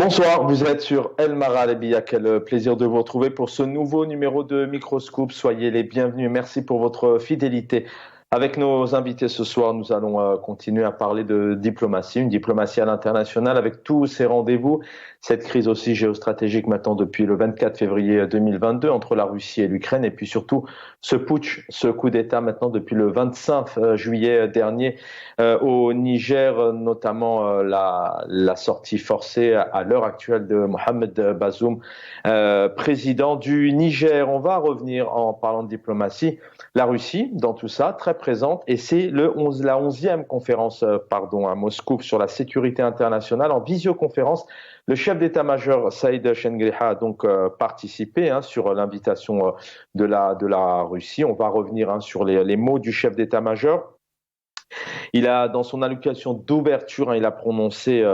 Bonsoir, vous êtes sur El Maralebia. Quel plaisir de vous retrouver pour ce nouveau numéro de Microscope. Soyez les bienvenus. Merci pour votre fidélité. Avec nos invités ce soir, nous allons continuer à parler de diplomatie, une diplomatie à l'international avec tous ces rendez-vous, cette crise aussi géostratégique maintenant depuis le 24 février 2022 entre la Russie et l'Ukraine et puis surtout ce putsch, ce coup d'État maintenant depuis le 25 juillet dernier au Niger, notamment la sortie forcée à l'heure actuelle de Mohamed Bazoum, président du Niger. On va revenir en parlant de diplomatie. La Russie, dans tout ça, très présente, et c'est la 11e conférence à Moscou sur la sécurité internationale en visioconférence. Le chef d'état-major Saïd Chengriha a donc participé sur l'invitation de la Russie. On va revenir sur les mots du chef d'état-major. Il a, dans son allocution d'ouverture, il a prononcé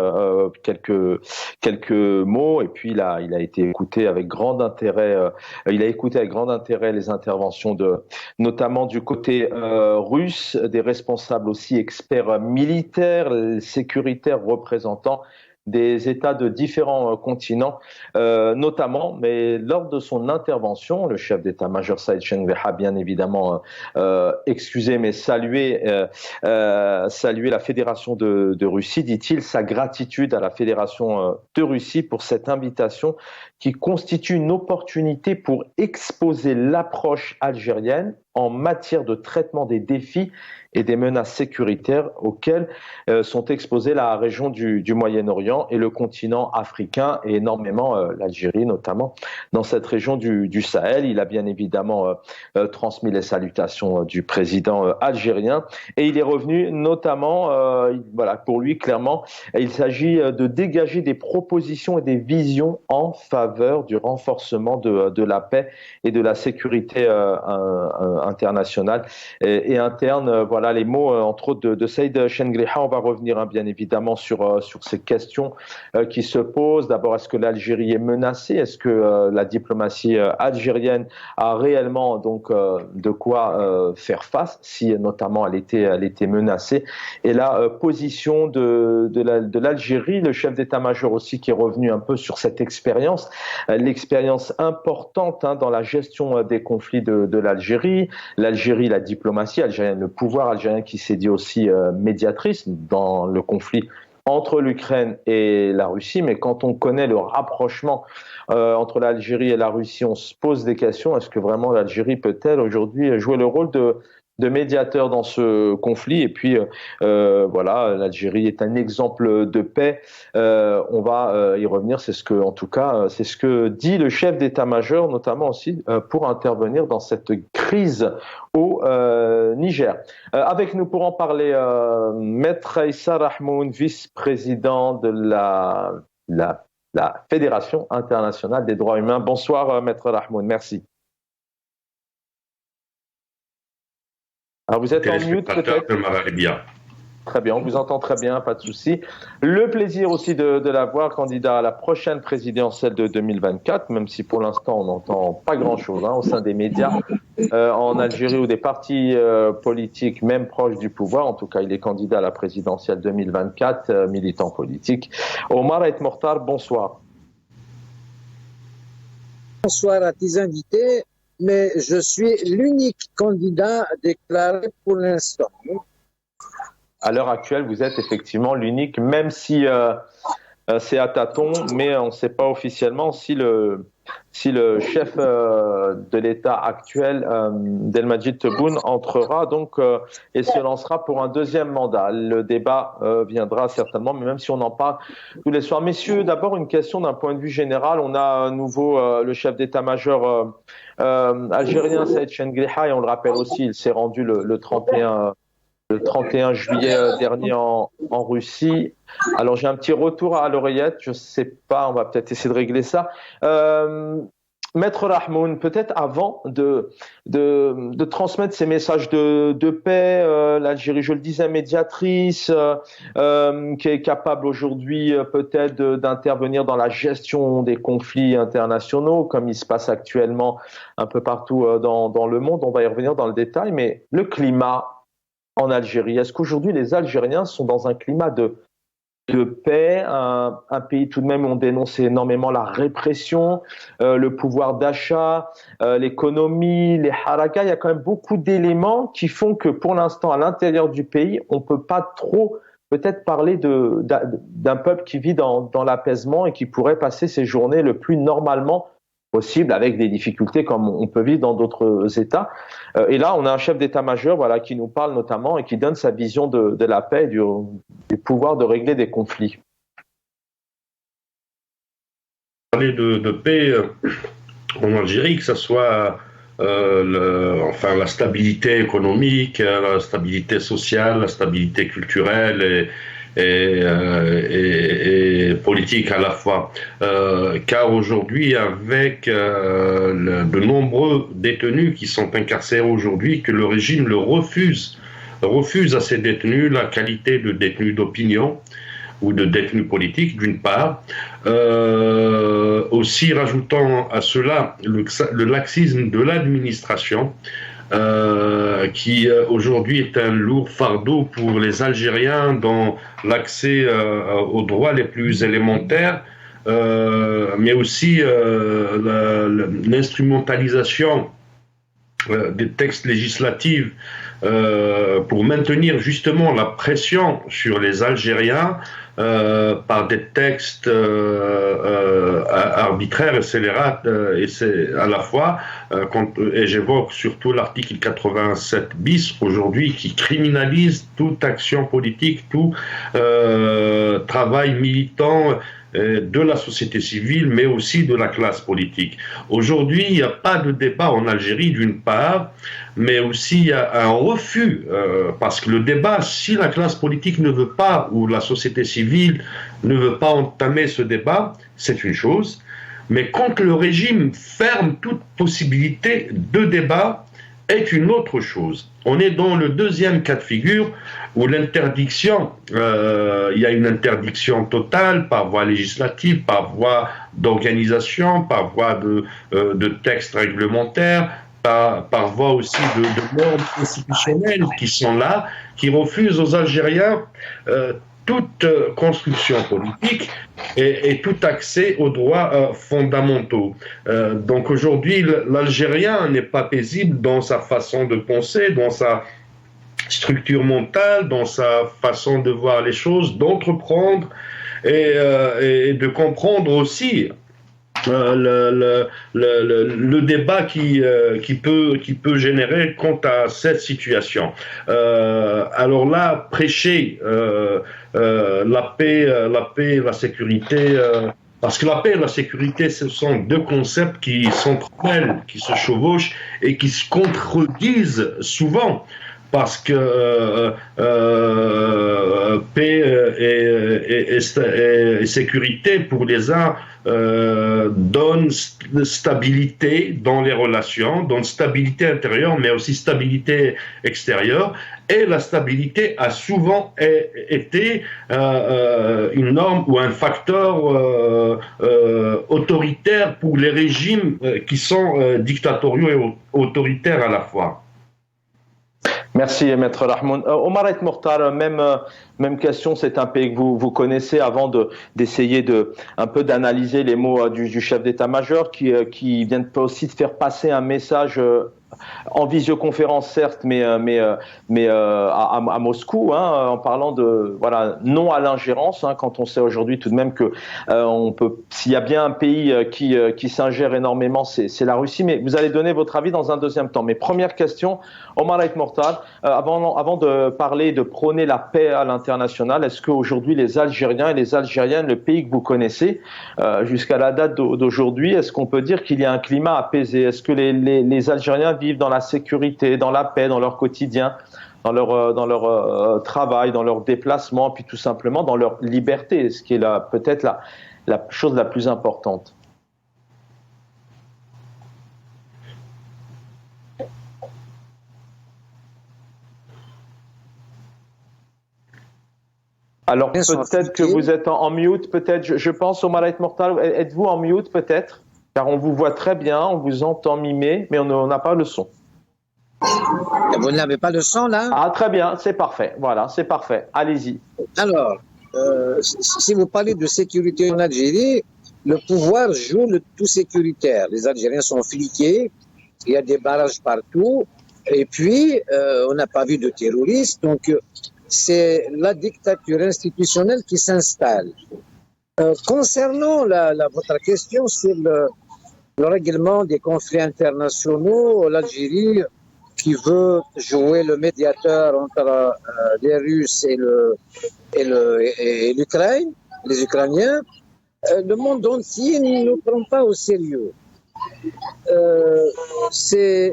quelques mots et puis il a été écouté avec grand intérêt. Il a écouté avec grand intérêt les interventions notamment du côté russe, des responsables aussi experts militaires, sécuritaires, représentants des États de différents continents, notamment, mais lors de son intervention, le chef d'état-major Saïd Chengriha, bien évidemment, excusé, mais salué la Fédération de Russie, dit-il, sa gratitude à la Fédération de Russie pour cette invitation qui constitue une opportunité pour exposer l'approche algérienne en matière de traitement des défis et des menaces sécuritaires auxquelles sont exposées la région du Moyen-Orient et le continent africain et énormément l'Algérie notamment dans cette région du Sahel. Il a bien évidemment transmis les salutations du président algérien et il est revenu notamment, pour lui clairement, il s'agit de dégager des propositions et des visions en faveur du renforcement de la paix et de la sécurité internationale et interne. Voilà les mots, entre autres, de Saïd Chengriha. On va revenir bien évidemment sur ces questions qui se posent. D'abord, est-ce que l'Algérie est menacée? Est-ce que la diplomatie algérienne a réellement de quoi faire face, si notamment elle était menacée? Et la position de l'Algérie, le chef d'état-major aussi qui est revenu un peu sur cette expérience, l'expérience importante dans la gestion des conflits de l'Algérie, la diplomatie algérienne, le pouvoir algérien qui s'est dit aussi médiatrice dans le conflit entre l'Ukraine et la Russie, mais quand on connaît le rapprochement entre l'Algérie et la Russie, on se pose des questions. Est-ce que vraiment l'Algérie peut-elle aujourd'hui jouer le rôle de médiateur dans ce conflit? Et puis l'Algérie est un exemple de paix. On va y revenir. C'est ce que dit le chef d'état-major, notamment aussi pour intervenir dans cette crise au Niger. Avec nous pour en parler, Maître Issa Rahmoun, vice-président de la Fédération internationale des droits humains. Bonsoir, Maître Rahmoun. Merci. Alors vous êtes en mute peut-être. Très bien, on vous entend très bien, pas de souci. Le plaisir aussi de l'avoir candidat à la prochaine présidentielle de 2024, même si pour l'instant on n'entend pas grand-chose au sein des médias en Algérie ou des partis politiques même proches du pouvoir. En tout cas, il est candidat à la présidentielle 2024, militant politique. Omar Et Mortar, bonsoir. Bonsoir à tes invités, mais je suis l'unique candidat déclaré pour l'instant. À l'heure actuelle, vous êtes effectivement l'unique, même si c'est à tâtons, mais on ne sait pas officiellement si le chef de l'État actuel, Abdelmadjid Tebboune, entrera et se lancera pour un deuxième mandat. Le débat viendra certainement, mais même si on en parle tous les soirs. Messieurs, d'abord une question d'un point de vue général. On a à nouveau le chef d'état-major algérien, Saïd Chengriha, et on le rappelle aussi, il s'est rendu le 31 juillet dernier en Russie. Alors j'ai un petit retour à l'oreillette, je ne sais pas, on va peut-être essayer de régler ça. Maître Rahmoun, peut-être avant de transmettre ces messages de paix, l'Algérie, je le disais, médiatrice, qui est capable aujourd'hui peut-être d'intervenir dans la gestion des conflits internationaux, comme il se passe actuellement un peu partout dans le monde. On va y revenir dans le détail, mais le climat en Algérie, est-ce qu'aujourd'hui les Algériens sont dans un climat de de paix, un pays tout de même où on dénonce énormément la répression, le pouvoir d'achat, l'économie, les harakas. Il y a quand même beaucoup d'éléments qui font que pour l'instant, à l'intérieur du pays, on ne peut pas trop peut-être parler d'un peuple qui vit dans l'apaisement et qui pourrait passer ses journées le plus normalement possible, avec des difficultés comme on peut vivre dans d'autres États. Et là, on a un chef d'état-major, voilà, qui nous parle notamment et qui donne sa vision de la paix, du pouvoir de régler des conflits. Parler de paix en Algérie, que ce soit la stabilité économique, la stabilité sociale, la stabilité culturelle et politique à la fois. Car aujourd'hui, avec de nombreux détenus qui sont incarcérés aujourd'hui, que le régime refuse à ces détenus la qualité de détenus d'opinion ou de détenus politiques, d'une part. Aussi, rajoutant à cela le laxisme de l'administration, qui aujourd'hui est un lourd fardeau pour les Algériens dans l'accès aux droits les plus élémentaires, mais aussi l'instrumentalisation des textes législatifs pour maintenir justement la pression sur les Algériens par des textes arbitraires et scélérates, et c'est à la fois, et j'évoque surtout l'article 87 bis aujourd'hui qui criminalise toute action politique, tout travail militant de la société civile, mais aussi de la classe politique. Aujourd'hui, il n'y a pas de débat en Algérie, d'une part, mais aussi il y a un refus, parce que le débat, si la classe politique ne veut pas, ou la société civile ne veut pas entamer ce débat, c'est une chose, mais quand le régime ferme toute possibilité de débat, est une autre chose. On est dans le deuxième cas de figure où l'interdiction, il y a une interdiction totale par voie législative, par voie d'organisation, par voie de textes réglementaires, par voie aussi de normes institutionnelles qui sont là, qui refusent aux Algériens toute construction politique et tout accès aux droits fondamentaux. Donc aujourd'hui, l'Algérien n'est pas paisible dans sa façon de penser, dans sa structure mentale, dans sa façon de voir les choses, d'entreprendre et de comprendre aussi le débat qui peut générer quant à cette situation. Alors là, prêcher la paix, la sécurité, parce que la paix et la sécurité, ce sont deux concepts qui s'entremêlent, qui se chevauchent et qui se contredisent souvent. Parce que paix et sécurité pour les uns donne stabilité dans les relations, donne stabilité intérieure, mais aussi stabilité extérieure. Et la stabilité a souvent été une norme ou un facteur autoritaire pour les régimes qui sont dictatoriaux et autoritaires à la fois. Merci, Maître Rahmoun. Omar El Mokhtar, même question, c'est un pays que vous connaissez avant d'essayer un peu d'analyser les mots du chef d'état-major qui vient aussi de faire passer un message en visioconférence certes, mais à Moscou, hein, en parlant de non à l'ingérence, hein, quand on sait aujourd'hui tout de même que s'il y a bien un pays qui s'ingère énormément, c'est la Russie. Mais vous allez donner votre avis dans un deuxième temps. Mais première question, Omar El Mokhtar, avant de parler, de prôner la paix à l'international, est-ce qu'aujourd'hui les Algériens et les Algériennes, le pays que vous connaissez, jusqu'à la date d'aujourd'hui, est-ce qu'on peut dire qu'il y a un climat apaisé? Est-ce que les Algériens vivent dans la sécurité, dans la paix, dans leur quotidien, dans leur travail, dans leur déplacement, puis tout simplement dans leur liberté, ce qui est peut-être la chose la plus importante? Alors peut-être que vous êtes en mute, peut-être, je pense, Omar El Mokhtar, êtes-vous en mute peut-être? Car on vous voit très bien, on vous entend mimer, mais on n'a pas le son. Vous n'avez pas le son là? Ah très bien, c'est parfait, voilà, c'est parfait, allez-y. Alors, si vous parlez de sécurité en Algérie, le pouvoir joue le tout sécuritaire. Les Algériens sont fliqués, il y a des barrages partout, et puis on n'a pas vu de terroristes, donc c'est la dictature institutionnelle qui s'installe. Concernant votre question sur le règlement des conflits internationaux, l'Algérie qui veut jouer le médiateur entre les Russes et l'Ukraine, les Ukrainiens, le monde entier ne nous prend pas au sérieux. C'est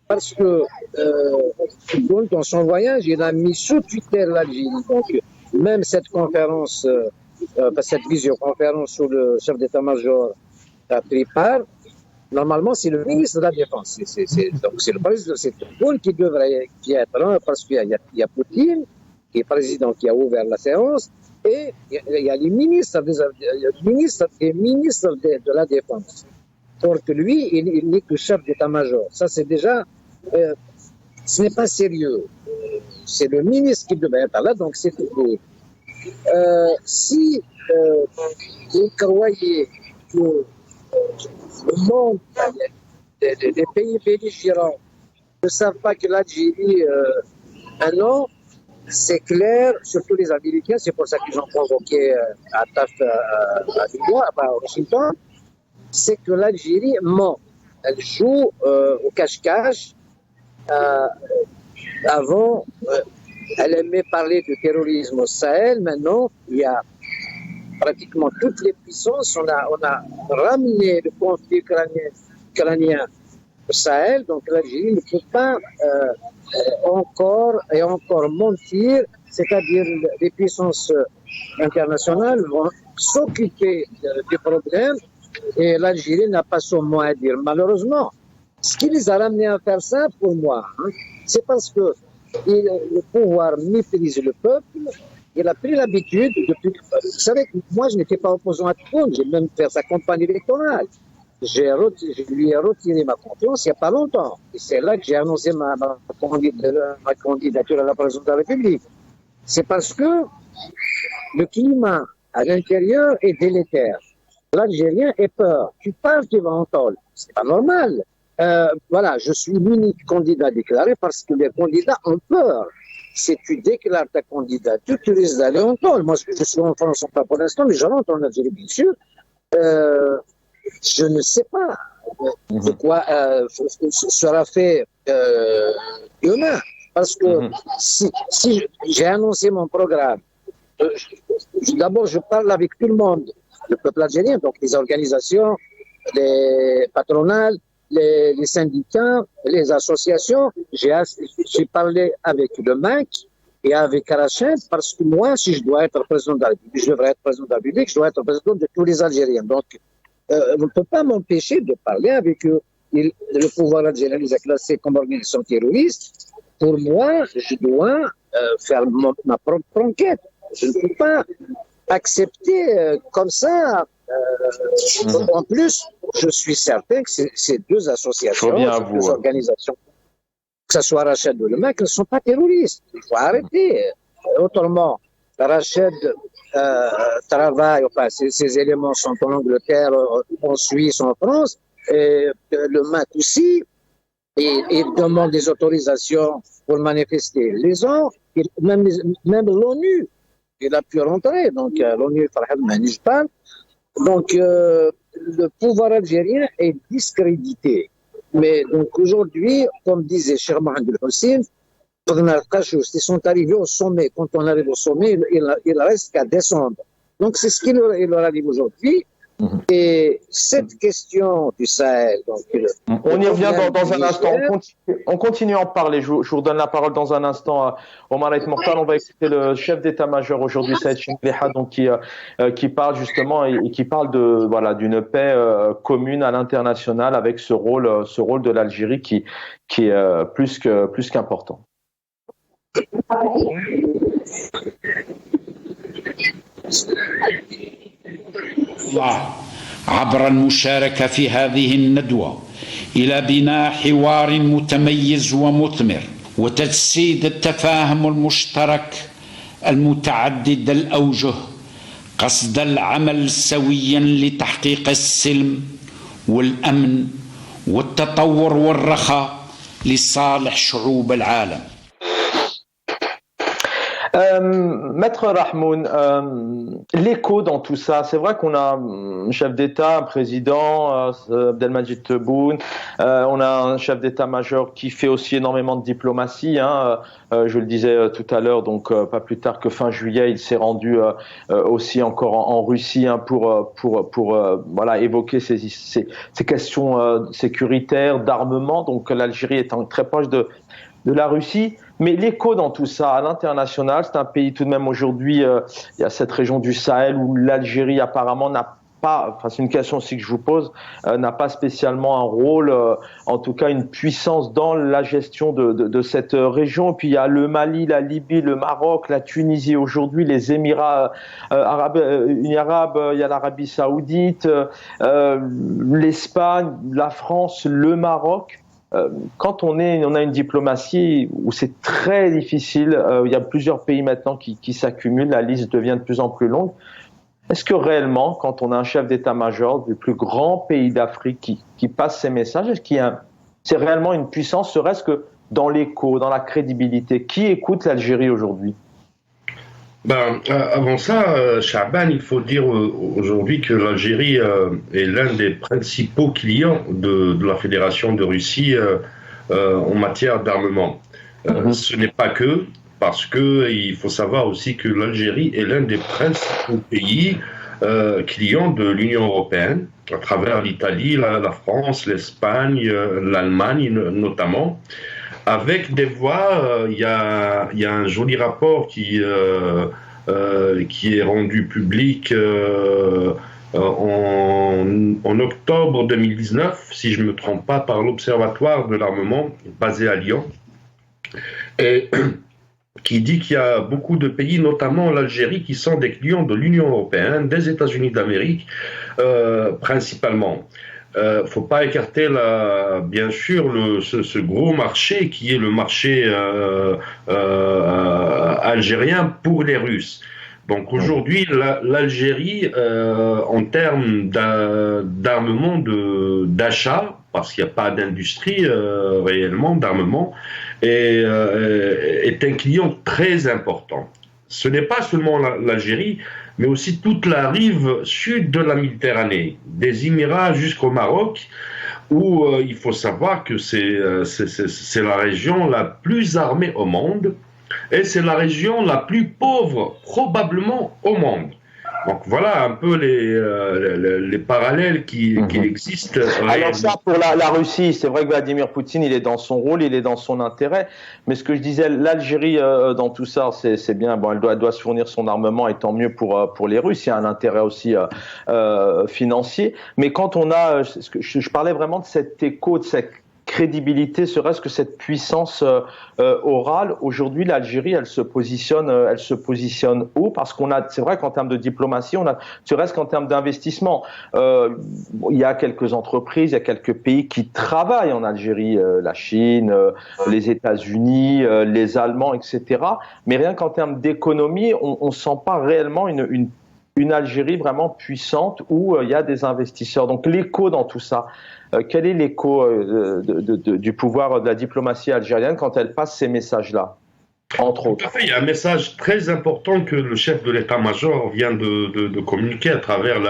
parce que dans son voyage, il a mis sous tutelle l'Algérie. Donc, même cette conférence, cette visioconférence où le chef d'état-major a pris part, normalement, c'est le ministre de la Défense. Donc, c'est le président, c'est Poutine qui devrait y être là, parce qu'il y a Poutine, qui est président, qui a ouvert la séance, et il y a les ministres de la Défense. Donc, lui, il n'est que chef d'état-major. Ça, c'est déjà, ce n'est pas sérieux. C'est le ministre qui devrait être là, donc c'est tout. Si vous croyez que le monde des pays belligérants ne savent pas que l'Algérie un an, c'est clair, surtout les Américains, c'est pour ça qu'ils ont convoqué à Washington, c'est que l'Algérie ment. Elle joue au cache-cache. Avant, elle aimait parler de terrorisme au Sahel. Maintenant, il y a pratiquement toutes les puissances. On a ramené le conflit ukrainien au Sahel. Donc l'Algérie ne peut pas encore mentir. C'est-à-dire les puissances internationales vont s'occuper du problème et l'Algérie n'a pas son mot à dire. Malheureusement, ce qui les a ramenés à faire ça, pour moi, c'est parce que le pouvoir méprise le peuple. Il a pris l'habitude depuis. Vous savez, moi, je n'étais pas opposant à Tebboune, j'ai même fait sa campagne électorale. Je lui ai retiré ma confiance il n'y a pas longtemps. Et c'est là que j'ai annoncé ma candidature à la présidence de la République. C'est parce que le climat à l'intérieur est délétère. L'Algérien est peur. Tu parles, tu vas en tôle. C'est pas normal. Voilà, je suis l'unique candidat déclaré parce que les candidats ont peur. Si tu déclares ta candidature, tu risques d'aller en tôle. Moi, je suis en France, pas pour l'instant, mais je rentre en Algérie, bien sûr. Je ne sais pas de quoi sera fait demain. Parce que si j'ai annoncé mon programme, d'abord je parle avec tout le monde, le peuple algérien, donc les organisations, les patronales, les syndicats, les associations. J'ai parlé avec le MAC et avec Arached parce que moi, si je dois être président de la République, je devrais être président de la République, je dois être président de tous les Algériens. Donc, vous ne pouvez pas m'empêcher de parler avec eux. Le pouvoir algérien les a classés comme organisation terroriste. Pour moi, je dois faire ma propre enquête. Je ne peux pas accepter comme ça. En plus, je suis certain que ces deux associations, ces deux organisations, que ce soit Rached ou le MAC, ne sont pas terroristes. Il faut arrêter. Autrement, Rached travaille, enfin, ces éléments sont en Angleterre, en Suisse, en France, et le MAC aussi. Et demande des autorisations pour manifester. Les gens, même l'ONU, il a pu rentrer. Donc, l'ONU, Farhad Manij parle. Donc, le pouvoir algérien est discrédité. Mais donc, aujourd'hui, comme disait Cheikh Mohamed El-Hussein, ils sont arrivés au sommet. Quand on arrive au sommet, il reste qu'à descendre. Donc, c'est ce qu'il leur arrive aujourd'hui. Et cette question du Sahel. Donc, on y revient dans un instant. On continue à en parler. Je vous redonne la parole dans un instant à Omar El Mortal. On va écouter le chef d'état-major aujourd'hui, Saïd Chengliha, donc qui parle justement et qui parle d'une paix commune à l'international avec ce rôle de l'Algérie qui est plus qu'important. الله عبر المشاركة في هذه الندوة إلى بناء حوار متميز ومثمر وتجسيد التفاهم المشترك المتعدد الأوجه قصد العمل سويا لتحقيق السلم والأمن والتطور والرخاء لصالح شعوب العالم. Maître Rahmoun, l'écho dans tout ça, c'est vrai qu'on a un chef d'État, un président, Abdelmadjid Tebboune, on a un chef d'état-major qui fait aussi énormément de diplomatie, je le disais tout à l'heure, donc pas plus tard que fin juillet, il s'est rendu aussi encore en Russie pour voilà, évoquer ces questions sécuritaires, d'armement, donc l'Algérie étant très proche de la Russie. Mais l'écho dans tout ça, à l'international, c'est un pays tout de même aujourd'hui, il y a cette région du Sahel où l'Algérie apparemment n'a pas, enfin c'est une question aussi que je vous pose, n'a pas spécialement un rôle, en tout cas une puissance dans la gestion de cette région. Puis il y a le Mali, la Libye, le Maroc, la Tunisie aujourd'hui, les Émirats arabes, il y a l'Arabie Saoudite, l'Espagne, la France, le Maroc. Quand on a une diplomatie où c'est très difficile, il y a plusieurs pays maintenant qui s'accumulent, la liste devient de plus en plus longue. Est-ce que réellement, quand on a un chef d'état-major du plus grand pays d'Afrique qui passe ces messages, est-ce qu'il y a c'est réellement une puissance, serait-ce que dans l'écho, dans la crédibilité? Qui écoute l'Algérie aujourd'hui? Avant ça, Chaban, il faut dire aujourd'hui que l'Algérie est l'un des principaux clients de la Fédération de Russie en matière d'armement. Ce n'est pas que, parce qu'il faut savoir aussi que l'Algérie est l'un des principaux pays clients de l'Union européenne, à travers l'Italie, la France, l'Espagne, l'Allemagne notamment. Avec des voix, il y a un joli rapport qui est rendu public en octobre 2019, si je ne me trompe pas, par l'Observatoire de l'armement basé à Lyon, et qui dit qu'il y a beaucoup de pays, notamment l'Algérie, qui sont des clients de l'Union européenne, des États-Unis d'Amérique, principalement. Faut pas écarter bien sûr ce gros marché qui est le marché algérien pour les Russes. Donc aujourd'hui, l'Algérie, en termes d'armement, d'achat, parce qu'il n'y a pas d'industrie réellement d'armement, est un client très important. Ce n'est pas seulement l'Algérie, mais aussi toute la rive sud de la Méditerranée, des Émirats jusqu'au Maroc, où il faut savoir que c'est la région la plus armée au monde, et c'est la région la plus pauvre probablement au monde. Donc voilà un peu les parallèles qui existent. Alors ça, pour la Russie, c'est vrai que Vladimir Poutine, il est dans son rôle, il est dans son intérêt. Mais ce que je disais, l'Algérie, dans tout ça, c'est bien. Bon, elle doit se fournir son armement, et tant mieux pour les Russes. Il y a un intérêt aussi financier. Mais quand on a, je parlais vraiment de cet écho, de cette crédibilité, serait-ce que cette puissance orale, aujourd'hui l'Algérie, elle se positionne haut, parce qu'on a, c'est vrai qu'en termes de diplomatie, serait-ce qu'en termes d'investissement, il y a quelques entreprises, il y a quelques pays qui travaillent en Algérie, la Chine, les États-Unis, les Allemands, etc. Mais rien qu'en termes d'économie, on sent pas réellement une Algérie vraiment puissante où il y a des investisseurs. Donc l'écho dans tout ça, quel est l'écho du pouvoir de la diplomatie algérienne quand elle passe ces messages-là, entre autres? Tout à fait, il y a un message très important que le chef de l'état-major vient de communiquer à travers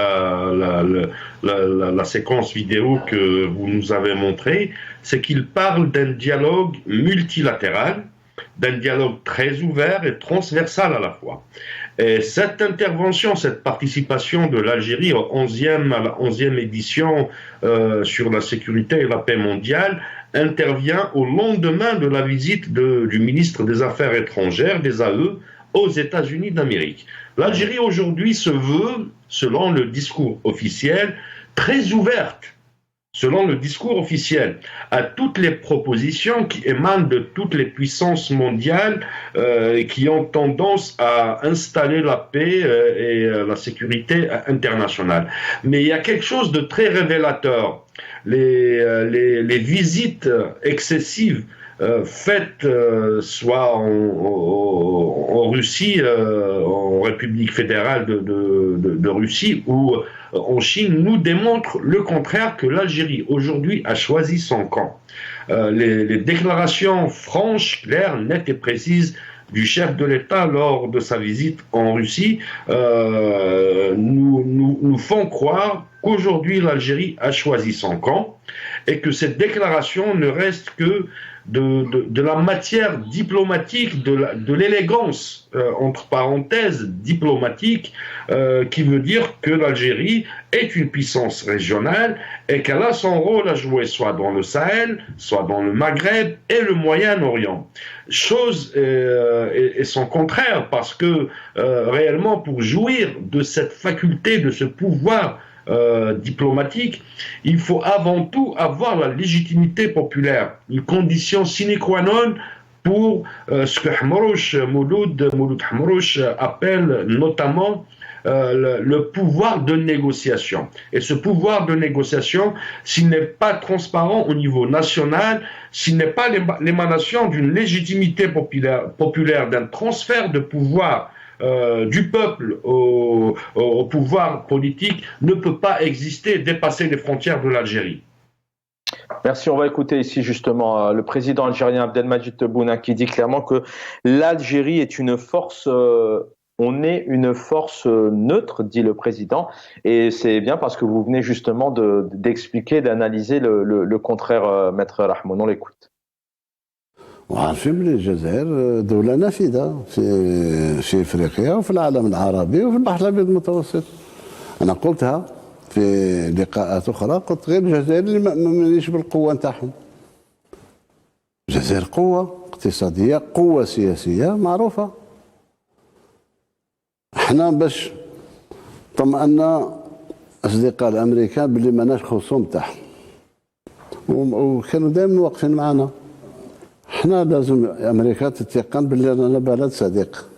la séquence vidéo que vous nous avez montrée, c'est qu'il parle d'un dialogue multilatéral, d'un dialogue très ouvert et transversal à la fois. Et cette intervention, cette participation de l'Algérie à la 11e édition sur la sécurité et la paix mondiale intervient au lendemain de la visite du ministre des Affaires étrangères, des AE, aux États-Unis d'Amérique. L'Algérie aujourd'hui se veut, selon le discours officiel, très ouverte, selon le discours officiel, à toutes les propositions qui émanent de toutes les puissances mondiales qui ont tendance à installer la paix et la sécurité internationale. Mais il y a quelque chose de très révélateur. Les visites excessives faites soit en Russie, en République fédérale de Russie ou en Chine, nous démontrent le contraire, que l'Algérie aujourd'hui a choisi son camp. Les déclarations franches, claires, nettes et précises du chef de l'État lors de sa visite en Russie nous font croire qu'aujourd'hui l'Algérie a choisi son camp et que cette déclaration ne reste que de la matière diplomatique, de l'élégance, entre parenthèses, diplomatique, qui veut dire que l'Algérie est une puissance régionale et qu'elle a son rôle à jouer soit dans le Sahel, soit dans le Maghreb et le Moyen-Orient. Chose et son contraire, parce que réellement, pour jouir de cette faculté, de ce pouvoir diplomatique, il faut avant tout avoir la légitimité populaire, une condition sine qua non pour ce que Mouloud Hamrouche appelle notamment le pouvoir de négociation. Et ce pouvoir de négociation, s'il n'est pas transparent au niveau national, s'il n'est pas l'émanation d'une légitimité populaire, d'un transfert de pouvoir du peuple au pouvoir politique, ne peut pas exister, dépasser les frontières de l'Algérie. Merci. On va écouter ici justement le président algérien Abdelmadjid Tebboune qui dit clairement que l'Algérie est une force, on est une force neutre, dit le président, et c'est bien parce que vous venez justement d'expliquer, d'analyser le contraire, Maître Rahmoun. On l'écoute. وعارفين بلي الجزائر دولة نافذة في افريقيا وفي العالم العربي وفي البحر الابيض المتوسط. انا قلتها في لقاءات اخرى، قلت غير الجزائر اللي ما مانيش بالقوة نتاعهم. الجزائر قوة اقتصادية، قوة سياسية معروفة. احنا باش طمأنا اصدقاء الامريكان باللي ماناش خصوم تاعهم وكانوا دائما واقفين معنا. احنا لازم امريكا تتيقن باللي رانا بلد صديق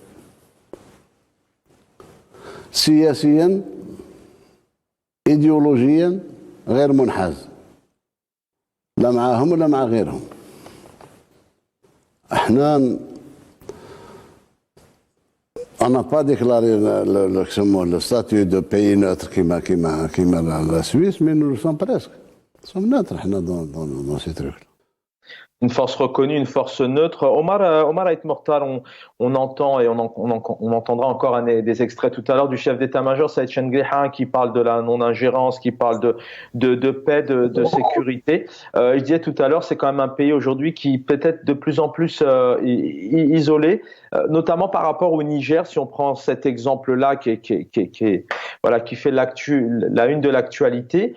سياسيا ايديولوجيا غير منحاز لا معاهم ولا مع غيرهم. احنا انا با ديكلاري le statut de pays neutre كيما la Suisse, mais nous le sommes presque. Nous sommes neutres احنا dans ces trucs. Une force reconnue, une force neutre. Omar Ait Mortal, on entend et on entendra encore des extraits tout à l'heure du chef d'état-major Saïd Chengriha qui parle de la non-ingérence, qui parle de paix, de sécurité. Je disais tout à l'heure, c'est quand même un pays aujourd'hui qui peut-être de plus en plus isolé, notamment par rapport au Niger. Si on prend cet exemple-là qui fait la une de l'actualité,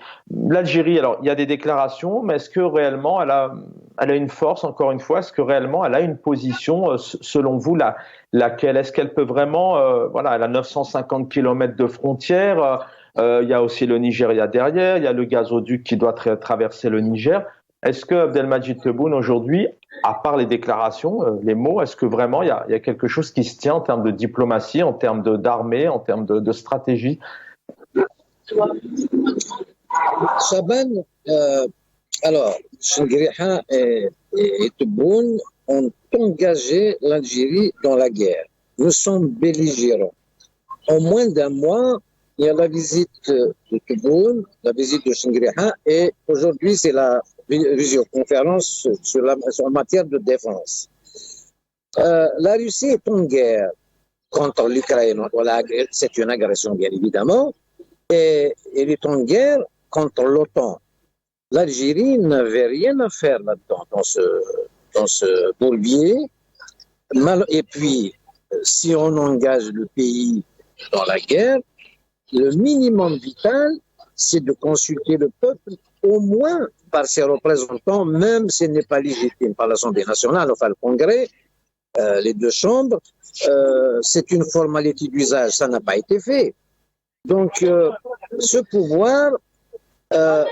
l'Algérie. Alors il y a des déclarations, mais est-ce que réellement elle a une force, encore une fois, est-ce que réellement elle a une position, selon vous, laquelle est-ce qu'elle peut vraiment, elle a 950 km de frontières, il y a aussi le Nigeria derrière, il y a le gazoduc qui doit traverser le Niger. Est-ce que Abdelmadjid Tebboune aujourd'hui, à part les déclarations, les mots, est-ce que vraiment il y a quelque chose qui se tient en termes de diplomatie, en termes d'armée, en termes de stratégie? Chaban, alors, Chengriha et Tebboune ont engagé l'Algérie dans la guerre. Nous sommes belligérants. En moins d'un mois, il y a la visite de Tebboune, la visite de Chengriha, et aujourd'hui, c'est la visioconférence en matière de défense. La Russie est en guerre contre l'Ukraine. C'est une agression, bien évidemment, et elle est en guerre contre l'OTAN. L'Algérie n'avait rien à faire là-dedans, dans ce bourbier. Et puis, si on engage le pays dans la guerre, le minimum vital, c'est de consulter le peuple, au moins par ses représentants, même si ce n'est pas légitime par l'Assemblée nationale, enfin le Congrès, les deux chambres. C'est une formalité d'usage, ça n'a pas été fait. Donc, ce pouvoir,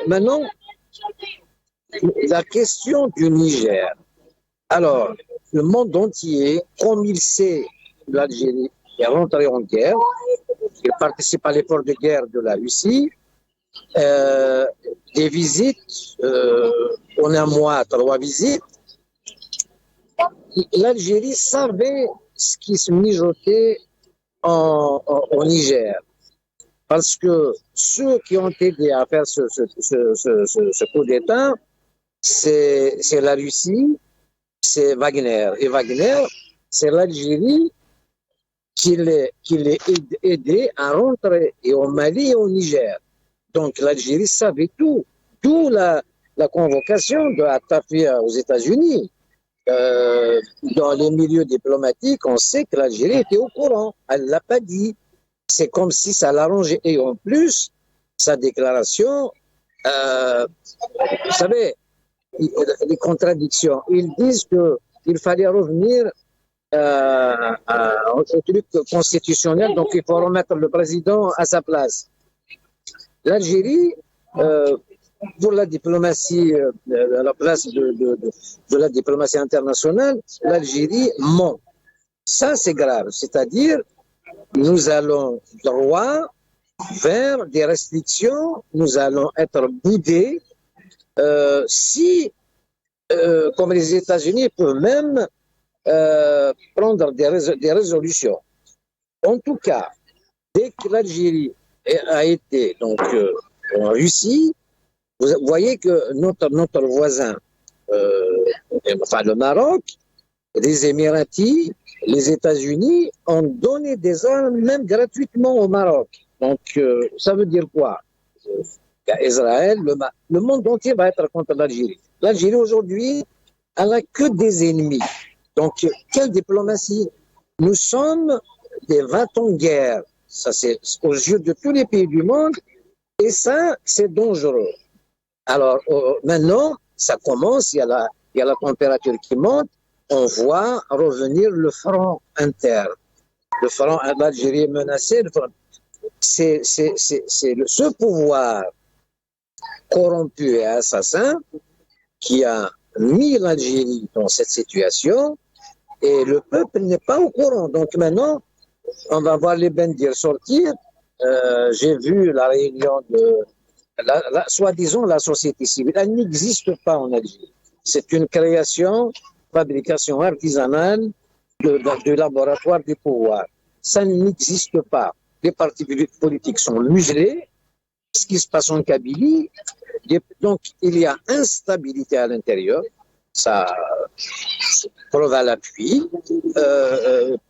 maintenant, la question du Niger. Alors, le monde entier, comme il sait, l'Algérie est rentrée en guerre, il participe à l'effort de guerre de la Russie, des visites, en un mois, 3 visites, l'Algérie savait ce qui se mijotait au Niger. Parce que ceux qui ont aidé à faire ce coup d'État, c'est la Russie, c'est Wagner. Et Wagner, c'est l'Algérie qui les aidé à rentrer et au Mali et au Niger. Donc l'Algérie savait tout. D'où la convocation de Attafia aux États-Unis. Dans les milieux diplomatiques, on sait que l'Algérie était au courant. Elle ne l'a pas dit. C'est comme si ça l'arrangeait. Et en plus, sa déclaration, vous savez, les contradictions. Ils disent qu'il fallait revenir au truc constitutionnel, donc il faut remettre le président à sa place. L'Algérie, pour la diplomatie, à la place de la diplomatie internationale, l'Algérie ment. Ça, c'est grave. C'est-à-dire, nous allons droit vers des restrictions, nous allons être boudés si, comme les États-Unis peuvent même prendre des résolutions. En tout cas, dès que l'Algérie a été donc en Russie, vous voyez que notre voisin, enfin le Maroc, les Émiratis, les États-Unis ont donné des armes même gratuitement au Maroc. Donc ça veut dire quoi? Israël, le monde entier va être contre l'Algérie. L'Algérie aujourd'hui, elle n'a que des ennemis. Donc quelle diplomatie? Nous sommes des va-t-en-guerre. Ça c'est aux yeux de tous les pays du monde et ça c'est dangereux. Alors maintenant, ça commence, il y a la température qui monte, on voit revenir le front interne. Le front, l'Algérie est menacée. C'est ce pouvoir corrompu et assassin qui a mis l'Algérie dans cette situation et le peuple n'est pas au courant. Donc maintenant, on va voir les Bendir sortir. J'ai vu la réunion de soi-disant la société civile. Elle n'existe pas en Algérie. C'est une création, fabrication artisanale de laboratoire du pouvoir. Ça n'existe pas. Les partis politiques sont muselés. Ce qui se passe en Kabylie, donc il y a instabilité à l'intérieur. Ça preuve à l'appui.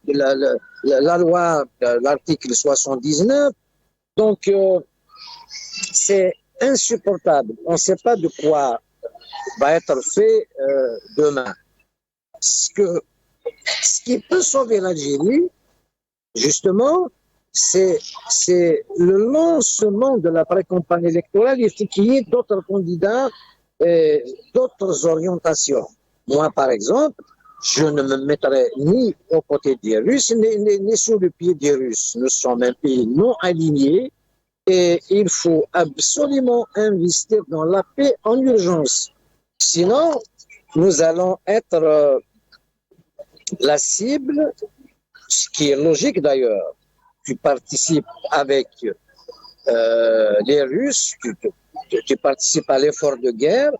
La loi, l'article 79, donc c'est insupportable. On ne sait pas de quoi va être fait demain. Ce qui peut sauver l'Algérie, justement, c'est le lancement de la pré-campagne électorale et qu'il y ait d'autres candidats et d'autres orientations. Moi, par exemple, je ne me mettrai ni aux côtés des Russes, ni sous le pied des Russes. Nous sommes un pays non aligné et il faut absolument investir dans la paix en urgence. Sinon, nous allons être la cible, ce qui est logique d'ailleurs. Tu participes avec les Russes, tu participes à l'effort de guerre.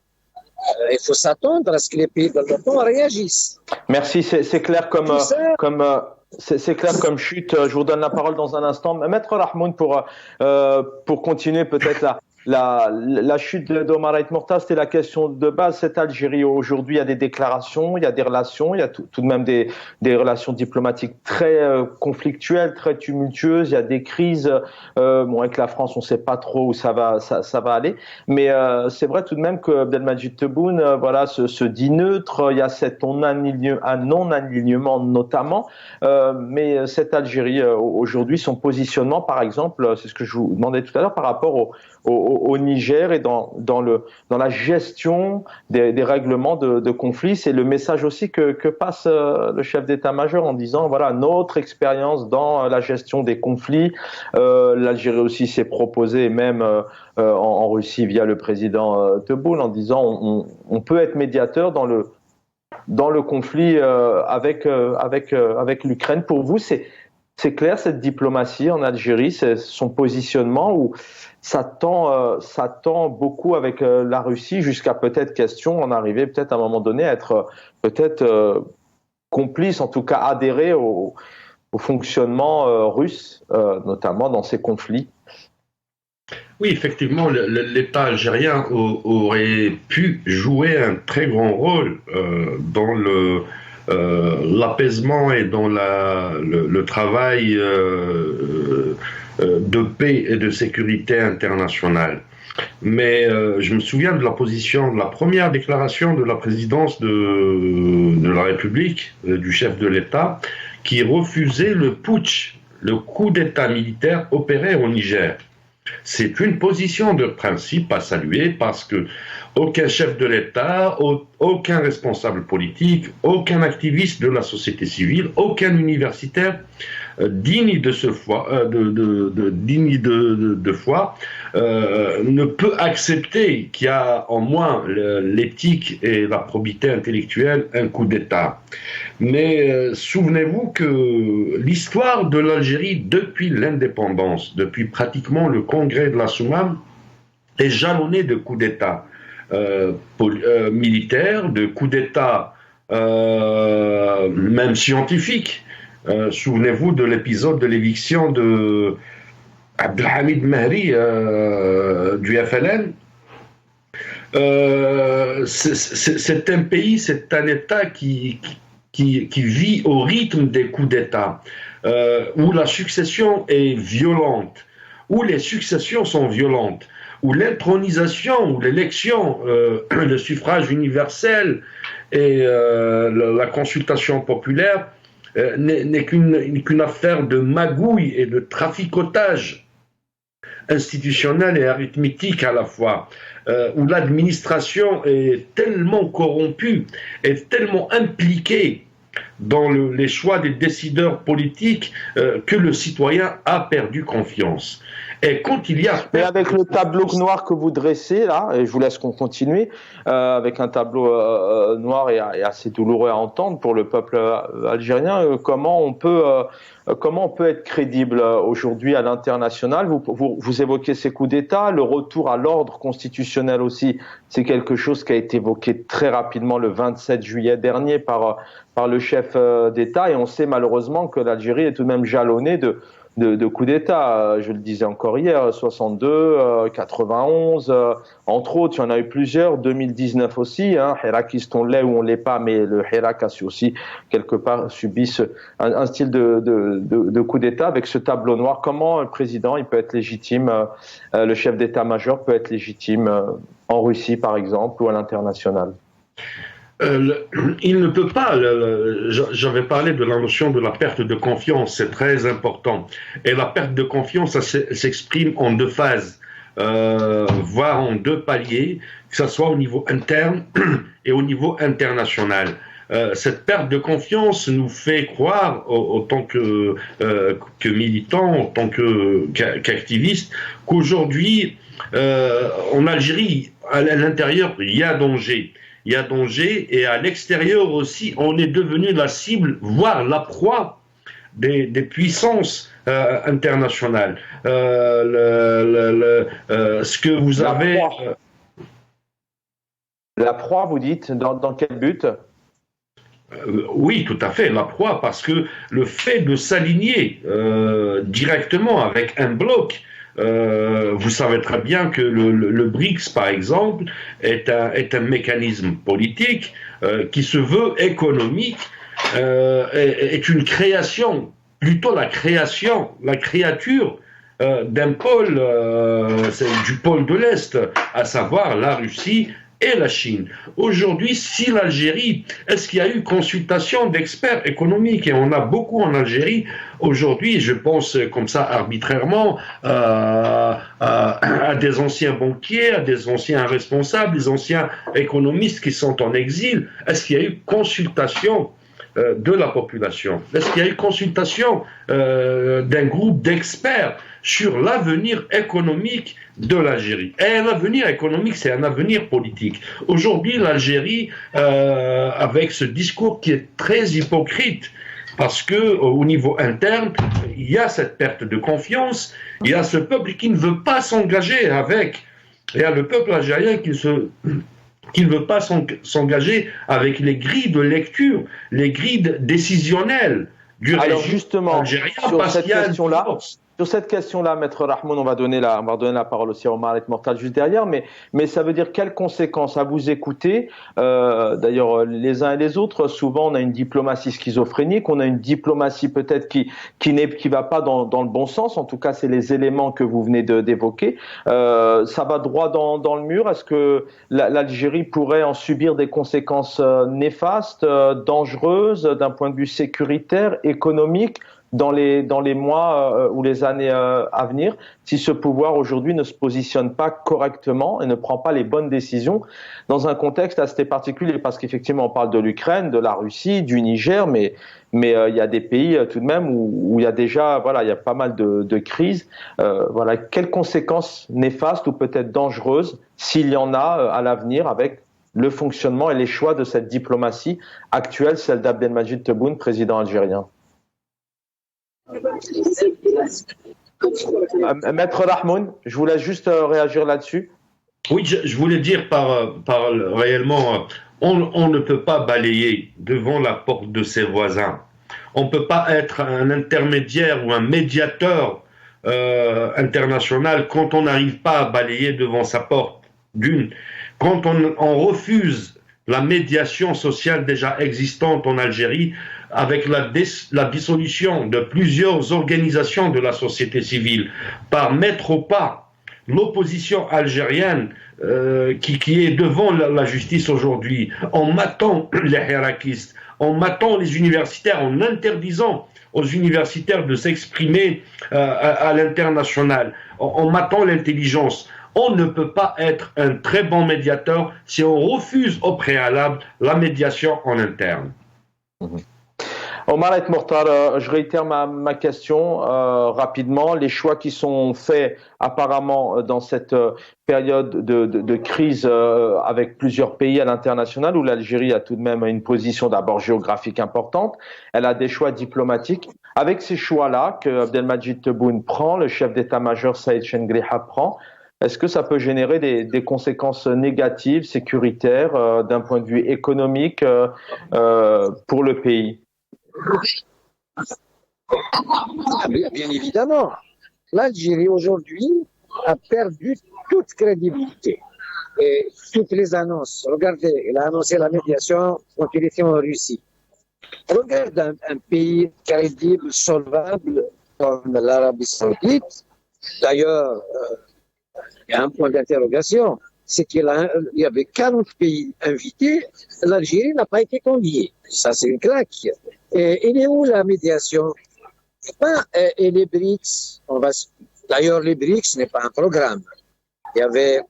Il faut s'attendre à ce que les pays de l'OTAN réagissent. Merci, c'est clair c'est clair comme chute. Je vous donne la parole dans un instant. Maître Rahmoun, pour continuer peut-être la chute d'Omar Hayt Morta, c'était la question de base. Cette Algérie, aujourd'hui, il y a des déclarations, il y a des relations, il y a tout de même des relations diplomatiques très conflictuelles, très tumultueuses. Il y a des crises. Avec la France, on ne sait pas trop où ça va aller. Mais c'est vrai tout de même que Abdelmadjid Tebboune, se dit neutre. Il y a cet non-alignement notamment. Mais cette Algérie, aujourd'hui, son positionnement, par exemple, c'est ce que je vous demandais tout à l'heure par rapport au Niger et dans la gestion des règlements de conflits. C'est le message aussi que passe le chef d'état-major en disant notre expérience dans la gestion des conflits. L'Algérie aussi s'est proposée même en Russie via le président Tebboune en disant on peut être médiateur dans le conflit avec l'Ukraine. Pour vous, c'est clair cette diplomatie en Algérie, c'est son positionnement où ça tend beaucoup avec la Russie jusqu'à peut-être question en arriver peut-être à un moment donné à être peut-être complice, en tout cas adhérer au fonctionnement russe, notamment dans ces conflits. Oui, effectivement, l'État algérien aurait pu jouer un très grand rôle dans l'apaisement et dans le travail de paix et de sécurité internationale. Mais je me souviens de la première déclaration de la présidence de la République, du chef de l'État, qui refusait le putsch, le coup d'État militaire opéré au Niger. C'est une position de principe à saluer parce que aucun chef de l'État, aucun responsable politique, aucun activiste de la société civile, aucun universitaire digne de foi ne peut accepter qu'il y a en moins l'éthique et la probité intellectuelle un coup d'État. Mais souvenez-vous que l'histoire de l'Algérie depuis l'indépendance, depuis pratiquement le congrès de la Soumam, est jalonnée de coups d'État militaires, de coups d'État même scientifiques. Souvenez-vous de l'épisode de l'éviction de Abdelhamid Mahri du FLN. C'est un pays, c'est un État qui vit au rythme des coups d'État, où la succession est violente, où les successions sont violentes, où l'intronisation, où l'élection, le suffrage universel et la consultation populaire n'est qu'une affaire de magouille et de traficotage institutionnel et arithmétique à la fois, où l'administration est tellement corrompue, est tellement impliquée dans les choix des décideurs politiques que le citoyen a perdu confiance. Et quand il y a... Mais avec le tableau noir que vous dressez là, et je vous laisse continuer, avec un tableau noir et assez douloureux à entendre pour le peuple algérien, comment on peut être crédible aujourd'hui à l'international? Vous évoquez ces coups d'État, le retour à l'ordre constitutionnel aussi, c'est quelque chose qui a été évoqué très rapidement le 27 juillet dernier par le chef d'État, et on sait malheureusement que l'Algérie est tout de même jalonnée de coups d'État. Je le disais encore hier, 62, 91, entre autres, il y en a eu plusieurs, 2019 aussi, Hirakistan l'est ou on l'est pas, mais le Hirak a aussi quelque part subi un style de coup d'État avec ce tableau noir. Comment le président il peut être légitime, le chef d'État-major peut être légitime en Russie par exemple ou à l'international? Il ne peut pas, j'avais parlé de la notion de la perte de confiance, c'est très important. Et la perte de confiance, ça s'exprime en deux phases, voire en deux paliers, que ce soit au niveau interne et au niveau international. Cette perte de confiance nous fait croire, autant que militants, en tant qu'activistes, qu'aujourd'hui, en Algérie, à l'intérieur, il y a danger. Il y a danger, et à l'extérieur aussi, on est devenu la cible, voire la proie des puissances internationales. Ce que vous avez... La proie, vous dites, dans quel but? Oui, tout à fait, la proie, parce que le fait de s'aligner directement avec un bloc, vous savez très bien que le BRICS, par exemple, est un mécanisme politique qui se veut économique, est une création, plutôt la créature d'un pôle, du pôle de l'Est, à savoir la Russie et la Chine. Aujourd'hui, si l'Algérie, est-ce qu'il y a eu consultation d'experts économiques? Et on a beaucoup en Algérie. Aujourd'hui, je pense comme ça arbitrairement à des anciens banquiers, à des anciens responsables, des anciens économistes qui sont en exil. Est-ce qu'il y a eu consultation de la population? Est-ce qu'il y a eu consultation d'un groupe d'experts sur l'avenir économique de l'Algérie? Et l'avenir économique, c'est un avenir politique. Aujourd'hui, l'Algérie, avec ce discours qui est très hypocrite, parce que au niveau interne, il y a cette perte de confiance, il y a ce peuple qui ne veut pas s'engager avec, il y a le peuple algérien qui qu'il ne veut pas s'engager avec les grilles de lecture, les grilles décisionnelles du Alors régime justement, algérien, sur cette question-là, Maître Rahmoun, on va donner la parole aussi à Omar Mortal juste derrière, mais ça veut dire quelles conséquences à vous écouter. D'ailleurs, les uns et les autres, souvent on a une diplomatie schizophrénique, on a une diplomatie peut-être qui va pas dans le bon sens. En tout cas, c'est les éléments que vous venez d'évoquer. Ça va droit dans le mur. Est-ce que l'Algérie pourrait en subir des conséquences néfastes, dangereuses d'un point de vue sécuritaire, économique, dans les mois ou les années à venir, si ce pouvoir aujourd'hui ne se positionne pas correctement et ne prend pas les bonnes décisions dans un contexte assez particulier, parce qu'effectivement on parle de l'Ukraine, de la Russie, du Niger, mais il y a des pays tout de même où il y a déjà, voilà, il y a pas mal de crises. Voilà, quelles conséquences néfastes ou peut-être dangereuses, s'il y en a à l'avenir, avec le fonctionnement et les choix de cette diplomatie actuelle, celle d'Abdelmadjid Tebboune, président algérien? Maître Rahmoun, je vous laisse juste réagir là-dessus. Oui, je voulais dire réellement, on ne peut pas balayer devant la porte de ses voisins. On ne peut pas être un intermédiaire ou un médiateur international quand on n'arrive pas à balayer devant sa porte. Quand on refuse la médiation sociale déjà existante en Algérie, avec la dissolution de plusieurs organisations de la société civile, par mettre au pas l'opposition algérienne qui est devant la justice aujourd'hui, en matant les hirakistes, en matant les universitaires, en interdisant aux universitaires de s'exprimer à l'international, en matant l'intelligence. On ne peut pas être un très bon médiateur si on refuse au préalable la médiation en interne. Omar Mortal, je réitère ma question rapidement. Les choix qui sont faits apparemment dans cette période de crise avec plusieurs pays à l'international, où l'Algérie a tout de même une position d'abord géographique importante, elle a des choix diplomatiques. Avec ces choix-là que Abdelmadjid Tebboune prend, le chef d'état-major Saïd Chengriha prend, est-ce que ça peut générer des conséquences négatives, sécuritaires, d'un point de vue économique pour le pays? Bien évidemment. L'Algérie aujourd'hui a perdu toute crédibilité. Et toutes les annonces, regardez, il a annoncé la médiation quand il était en Russie. Regarde un pays crédible, solvable comme l'Arabie Saoudite. D'ailleurs, il y a un point d'interrogation, c'est qu'il y avait 40 pays invités, l'Algérie n'a pas été conviée. Ça, c'est une claque. Et il est où la médiation? Et les BRICS, d'ailleurs, les BRICS n'est pas un programme. Il y avait,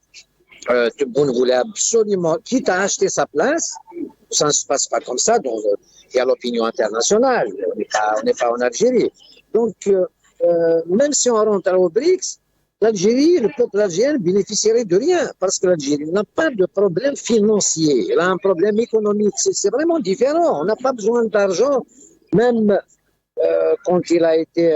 Tebboune voulait absolument, quitte à acheter sa place, ça ne se passe pas comme ça, donc il y a l'opinion internationale, on n'est pas en Algérie. Donc, même si on rentre au BRICS, l'Algérie, le peuple algérien bénéficierait de rien, parce que l'Algérie n'a pas de problème financier, elle a un problème économique, c'est vraiment différent, on n'a pas besoin d'argent, même quand il a été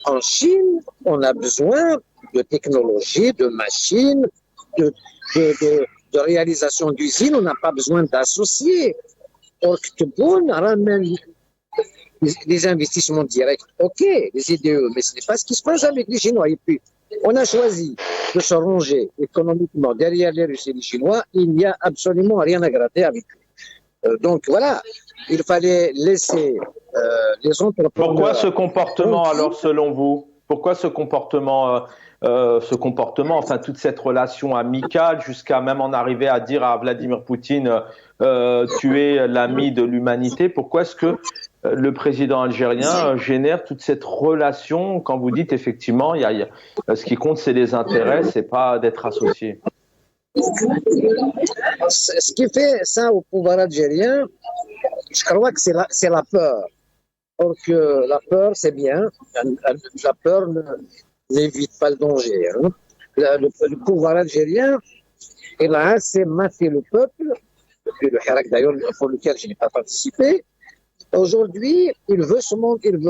en Chine, on a besoin de technologie, de machines, de réalisation d'usines, on n'a pas besoin d'associés. Or, Tebboune ramène des investissements directs, ok, les IDE, mais ce n'est pas ce qui se passe avec les Chinois. Et puis, on a choisi de se ranger économiquement derrière les Russes et les Chinois, il n'y a absolument rien à gratter avec eux. Donc voilà, il fallait laisser les entrepreneurs... Pourquoi ce comportement alors selon vous? Pourquoi ce comportement, enfin toute cette relation amicale, jusqu'à même en arriver à dire à Vladimir Poutine tu es l'ami de l'humanité? Pourquoi est-ce que le président algérien génère toute cette relation quand vous dites effectivement ce qui compte c'est les intérêts, c'est pas d'être associé? Ce qui fait ça au pouvoir algérien, je crois que c'est la peur. Or que la peur, c'est bien. La peur n'évite pas le danger. Hein. Le pouvoir algérien, il a assez maté le peuple, le Hirak d'ailleurs, pour lequel je n'ai pas participé. Aujourd'hui, il veut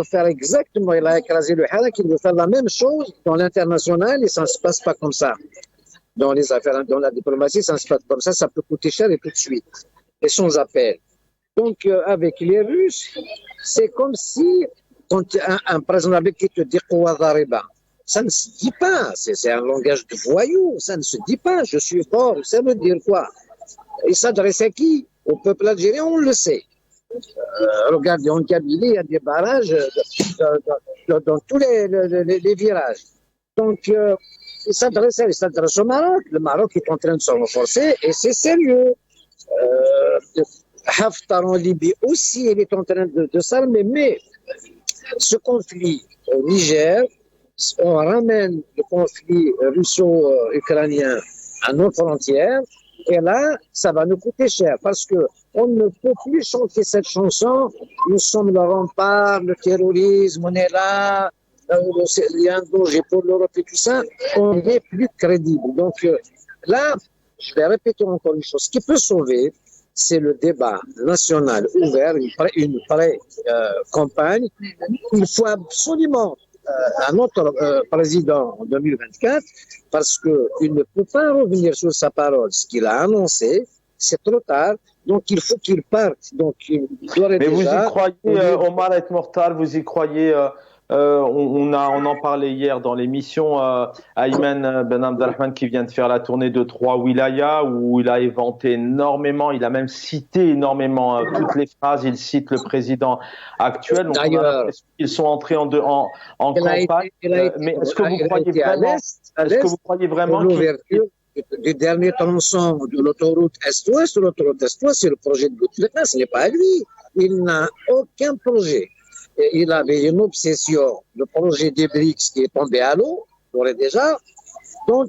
faire exactement, il a écrasé le Hirak, il veut faire la même chose dans l'international et ça ne se passe pas comme ça. dans les affaires, dans la diplomatie, ça ne se passe comme ça peut coûter cher et tout de suite, et sans appel. Donc, avec les Russes, c'est comme si, quand un président avec qui te dit Kouadariba, ça ne se dit pas, c'est un langage de voyou, ça ne se dit pas, je suis fort, ça veut dire quoi? Il s'adresse à qui? Au peuple algérien, on le sait. Regardez, en Kabylie, il y a des barrages dans tous les virages. Donc, il s'adresse au Maroc. Le Maroc est en train de se renforcer et c'est sérieux. Haftar en Libye aussi, il est en train de s'armer. Mais ce conflit au Niger, on ramène le conflit russo-ukrainien à nos frontières. Et là, ça va nous coûter cher parce que on ne peut plus chanter cette chanson. Nous sommes le rempart, le terrorisme, on est là, il y a un danger pour l'Europe et tout ça. On n'est plus crédible. Donc là, je vais répéter encore une chose. Ce qui peut sauver, c'est le débat national ouvert, une pré-campagne. Il faut absolument un autre président en 2024 parce qu'il ne peut pas revenir sur sa parole. Ce qu'il a annoncé, c'est trop tard. Donc, il faut qu'il parte. Donc, il doit Mais vous y croyez, Omar El Mortal, vous y croyez on en parlait hier dans l'émission, Ayman Ben Abdelrahman qui vient de faire la tournée de 3 wilayas où il a éventé énormément, il a même cité énormément toutes les phrases, il cite le président actuel. Donc on a l'impression qu'ils sont entrés en campagne. Mais est-ce que vous croyez vraiment, l'ouverture du dernier tronçon de l'autoroute Est-Ouest, c'est le projet de Bouteflika, ce n'est pas lui. Il n'a aucun projet. Il avait une obsession, le projet des BRICS qui est tombé à l'eau, on l'aurait déjà. Donc,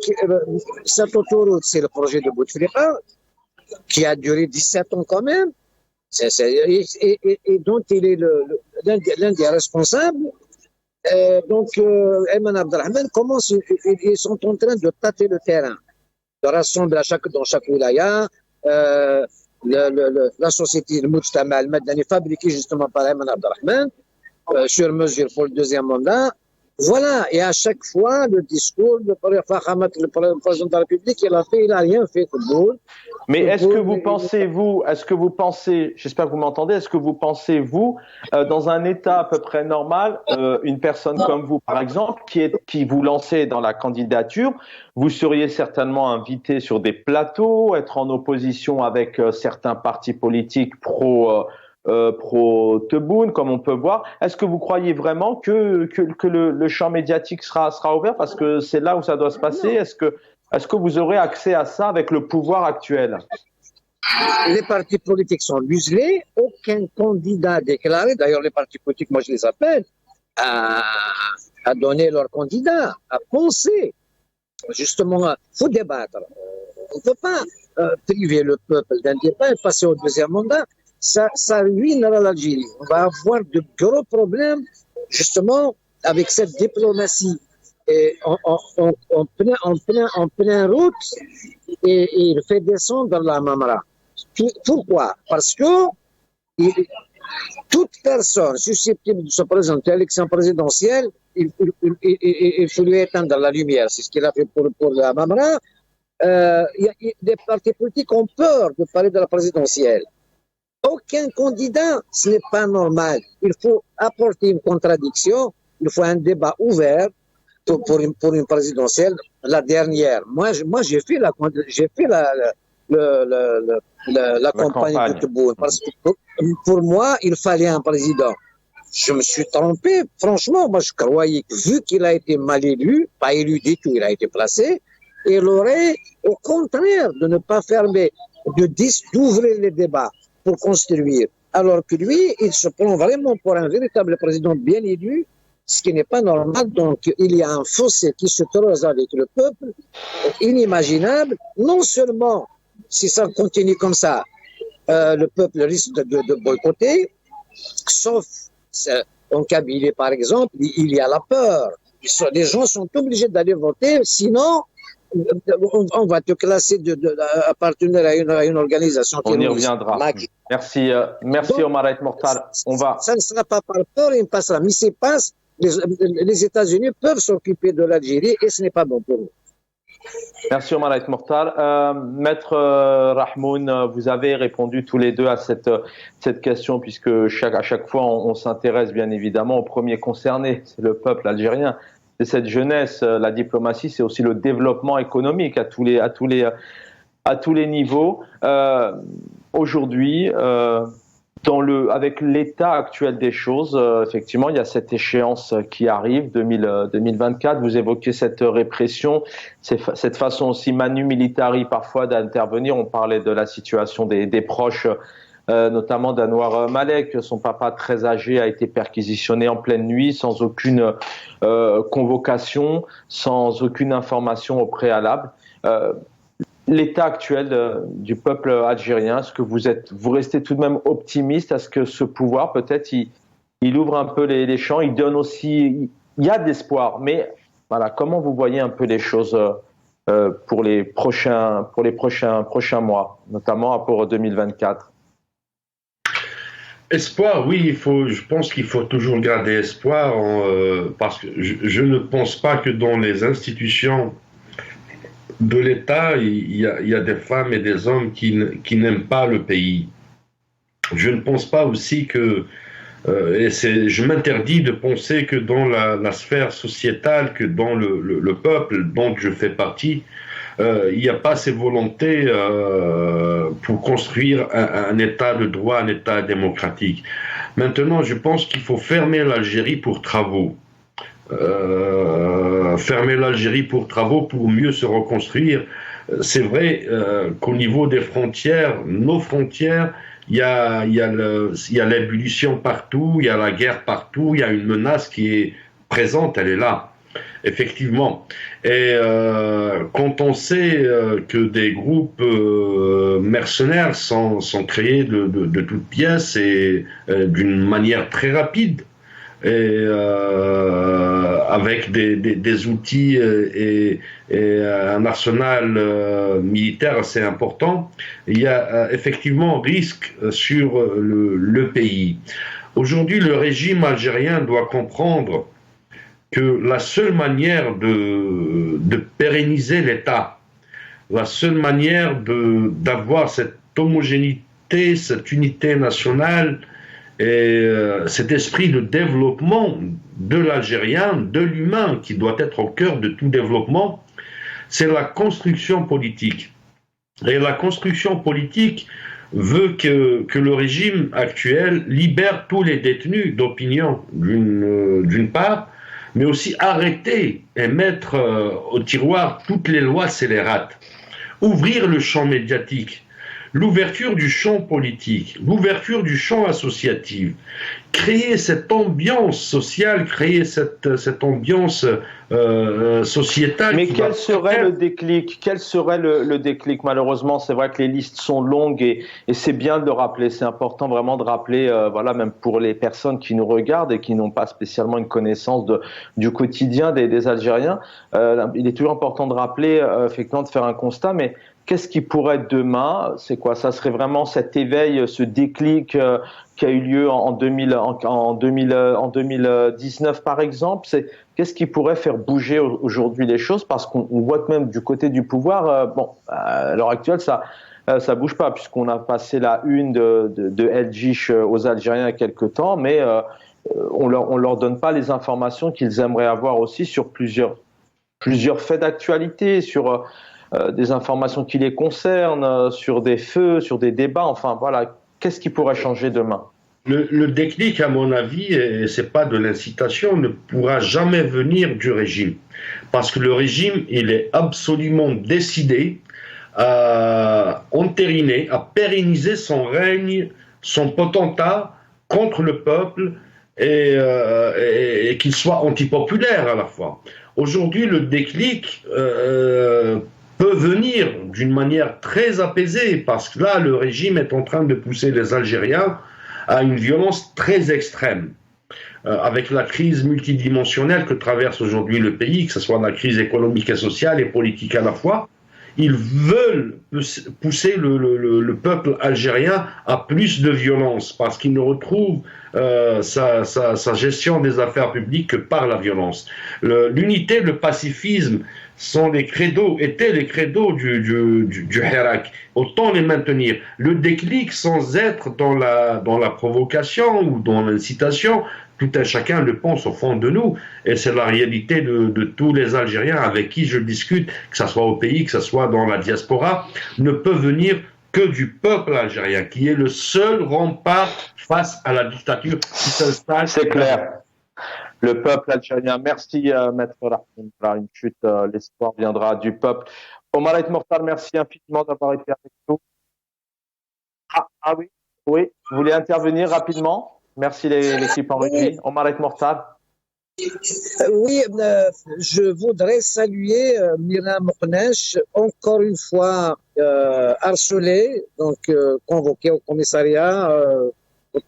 cette autoroute, c'est le projet de Bouteflika, qui a duré 17 ans quand même, et dont il est l'un des responsables. Donc, Ayman Abdelrahman commence, ils sont en train de tâter le terrain, de rassembler dans chaque wilaya, la société, le Mujtama al-Madani, fabriquée justement par Ayman Abdelrahman, sur mesure pour le deuxième mandat. Voilà, et à chaque fois, le discours, le président de la République, il n'a rien fait que boule. Mais est-ce que vous pensez, j'espère que vous m'entendez, est-ce que vous pensez, vous, dans un État à peu près normal, une personne comme vous, par exemple, qui vous lancez dans la candidature, vous seriez certainement invité sur des plateaux, être en opposition avec certains partis politiques pro-Tebboune, comme on peut voir. Est-ce que vous croyez vraiment que le champ médiatique sera ouvert? Parce que c'est là où ça doit se passer. Est-ce que vous aurez accès à ça avec le pouvoir actuel? Les partis politiques sont muselés. Aucun candidat déclaré, d'ailleurs les partis politiques, moi je les appelle, à donner leur candidat, à penser. Justement, il faut débattre. On ne peut pas priver le peuple d'un débat et passer au deuxième mandat. Ça ruinera l'Algérie. On va avoir de gros problèmes, justement, avec cette diplomatie. Et en plein route, et il fait descendre la Mamra. Pourquoi? Parce que toute personne susceptible de se présenter à l'élection présidentielle, il faut lui éteindre la lumière. C'est ce qu'il a fait pour la Mamra. Les partis politiques ont peur de parler de la présidentielle. Aucun candidat, ce n'est pas normal. Il faut apporter une contradiction, il faut un débat ouvert pour une présidentielle, la dernière. Moi j'ai fait la campagne de Tebboune parce que pour moi, il fallait un président. Je me suis trompé, franchement, moi je croyais que vu qu'il a été mal élu, pas élu du tout, il a été placé, il aurait, au contraire, de ne pas fermer, d'ouvrir les débats pour construire. Alors que lui, il se prend vraiment pour un véritable président bien élu, ce qui n'est pas normal. Donc, il y a un fossé qui se creuse avec le peuple, inimaginable. Non seulement, si ça continue comme ça, le peuple risque de boycotter, sauf en Kabylie, par exemple, il y a la peur. Les gens sont obligés d'aller voter, sinon on va te classer appartenir à une organisation. On y reviendra. Merci donc, Omar El Mortal. Ça ne sera pas par peur, il passera. Mais c'est pas, les États-Unis peuvent s'occuper de l'Algérie et ce n'est pas bon pour nous. Merci Omar Aït Mortal. Maître Rahmoun, vous avez répondu tous les deux à cette question, puisque à chaque fois on s'intéresse bien évidemment au premier concerné, c'est le peuple algérien, c'est cette jeunesse. La diplomatie, c'est aussi le développement économique à tous les niveaux. Aujourd'hui, avec l'état actuel des choses, effectivement, il y a cette échéance qui arrive, 2024. Vous évoquez cette répression, cette façon aussi manu militari parfois d'intervenir. On parlait de la situation des proches, notamment d'Anwar Malek. Son papa très âgé a été perquisitionné en pleine nuit, sans aucune convocation, sans aucune information au préalable. L'état actuel du peuple algérien, est-ce que vous restez tout de même optimiste? Est-ce que ce pouvoir, peut-être, il ouvre un peu les champs, il donne aussi, il y a d'espoir, mais voilà, comment vous voyez un peu les choses pour les prochains mois, notamment pour 2024? Espoir, oui, je pense qu'il faut toujours garder espoir, parce que je ne pense pas que dans les institutions de l'État, il y a des femmes et des hommes qui n'aiment pas le pays. Je ne pense pas aussi que, je m'interdis de penser que dans la sphère sociétale, que dans le peuple dont je fais partie, il n'y a pas ces volontés pour construire un État de droit, un État démocratique. Maintenant, je pense qu'il faut fermer l'Algérie pour travaux. Fermer l'Algérie pour travaux, pour mieux se reconstruire. C'est vrai qu'au niveau des frontières, nos frontières, il y a l'ébullition partout, il y a la guerre partout, il y a une menace qui est présente, elle est là, effectivement. Et quand on sait que des groupes mercenaires sont créés de toutes pièces et d'une manière très rapide, et avec des outils et un arsenal militaire assez important, il y a effectivement risque sur le pays. Aujourd'hui, le régime algérien doit comprendre que la seule manière de pérenniser l'État, la seule manière d'avoir cette homogénéité, cette unité nationale, et cet esprit de développement de l'Algérien, de l'humain, qui doit être au cœur de tout développement, c'est la construction politique. Et la construction politique veut que le régime actuel libère tous les détenus d'opinion, d'une part, mais aussi arrêter et mettre au tiroir toutes les lois scélérates. Ouvrir le champ médiatique, l'ouverture du champ politique, l'ouverture du champ associatif, créer cette ambiance sociale, créer cette ambiance sociétale. Mais quel serait le déclic? Quel serait le déclic? Malheureusement, c'est vrai que les listes sont longues et c'est bien de le rappeler. C'est important vraiment de rappeler, voilà, même pour les personnes qui nous regardent et qui n'ont pas spécialement une connaissance du quotidien des Algériens. Il est toujours important de rappeler, effectivement, de faire un constat, mais qu'est-ce qui pourrait être demain? C'est quoi? Ça serait vraiment cet éveil, ce déclic qui a eu lieu en 2019 par exemple. Qu'est-ce qui pourrait faire bouger aujourd'hui les choses? Parce qu'on voit que même du côté du pouvoir, à l'heure actuelle, ça bouge pas, puisqu'on a passé la une de El Djish aux Algériens il y a quelque temps, mais on leur donne pas les informations qu'ils aimeraient avoir aussi sur plusieurs faits d'actualité, sur des informations qui les concernent, sur des feux, sur des débats, enfin voilà, qu'est-ce qui pourrait changer demain? Le déclic, à mon avis, et c'est pas de l'incitation, ne pourra jamais venir du régime. Parce que le régime, il est absolument décidé à entériner, à pérenniser son règne, son potentat contre le peuple et qu'il soit antipopulaire à la fois. Aujourd'hui, le déclic peut venir d'une manière très apaisée, parce que là, le régime est en train de pousser les Algériens à une violence très extrême. Avec la crise multidimensionnelle que traverse aujourd'hui le pays, que ce soit la crise économique et sociale et politique à la fois, ils veulent pousser le peuple algérien à plus de violence, parce qu'il ne retrouve sa gestion des affaires publiques que par la violence. L'unité, le pacifisme, étaient les credos du Hirak. Autant les maintenir. Le déclic, sans être dans la provocation ou dans l'incitation, tout un chacun le pense au fond de nous. Et c'est la réalité de tous les Algériens avec qui je discute, que ce soit au pays, que ce soit dans la diaspora, ne peut venir que du peuple algérien, qui est le seul rempart face à la dictature qui s'installe. C'est clair. Le peuple algérien. Merci, Maître Rahim. Une chute, l'espoir viendra du peuple. Omar El Mortal, merci infiniment d'avoir été avec nous. Ah oui, oui, vous voulez intervenir rapidement? Merci l'équipe en régie. Omar El Mortal. Oui, je voudrais saluer Mira Moknesh, encore une fois harcelée, donc convoquée au commissariat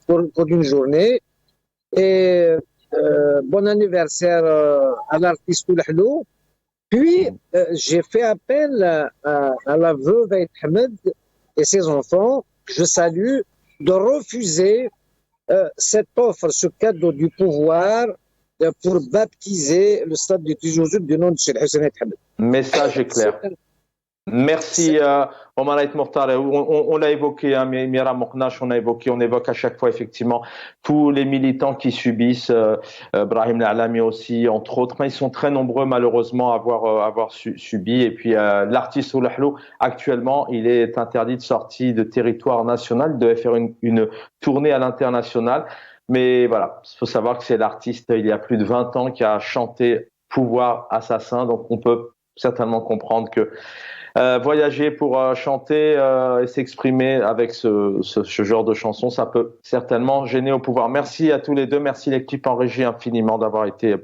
pour une journée. Et bon anniversaire à l'artiste Oulehlou. Puis, j'ai fait appel à la veuve Aït Ahmed et ses enfants, je salue, de refuser cette offre, ce cadeau du pouvoir pour baptiser le stade du Tizi Ouzou du nom de Cheikh Hussein Aït Ahmed. Message est clair. Merci Omar El Mortal. On l'a évoqué, hein, Mira Moknesh, on évoque à chaque fois effectivement tous les militants qui subissent, Brahim Alami aussi, entre autres, mais ils sont très nombreux malheureusement à avoir subi. Et puis l'artiste Oulehlou, actuellement, il est interdit de sortie de territoire national, il devait faire une tournée à l'international. Mais voilà, il faut savoir que c'est l'artiste, il y a plus de 20 ans, qui a chanté Pouvoir assassin, donc on peut certainement comprendre que voyager pour chanter et s'exprimer avec ce genre de chansons, ça peut certainement gêner au pouvoir. Merci à tous les deux, merci l'équipe en régie infiniment d'avoir été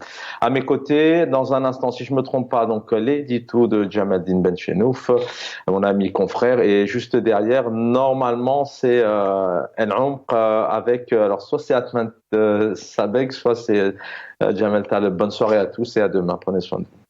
à mes côtés. Dans un instant, si je me trompe pas, donc l'édito de Jamaldine Benchenouf, mon ami confrère, et juste derrière, normalement, c'est El-Umq avec, alors soit c'est Atman Sabeg, soit c'est Jamel Taleb. Bonne soirée à tous et à demain. Prenez soin de vous.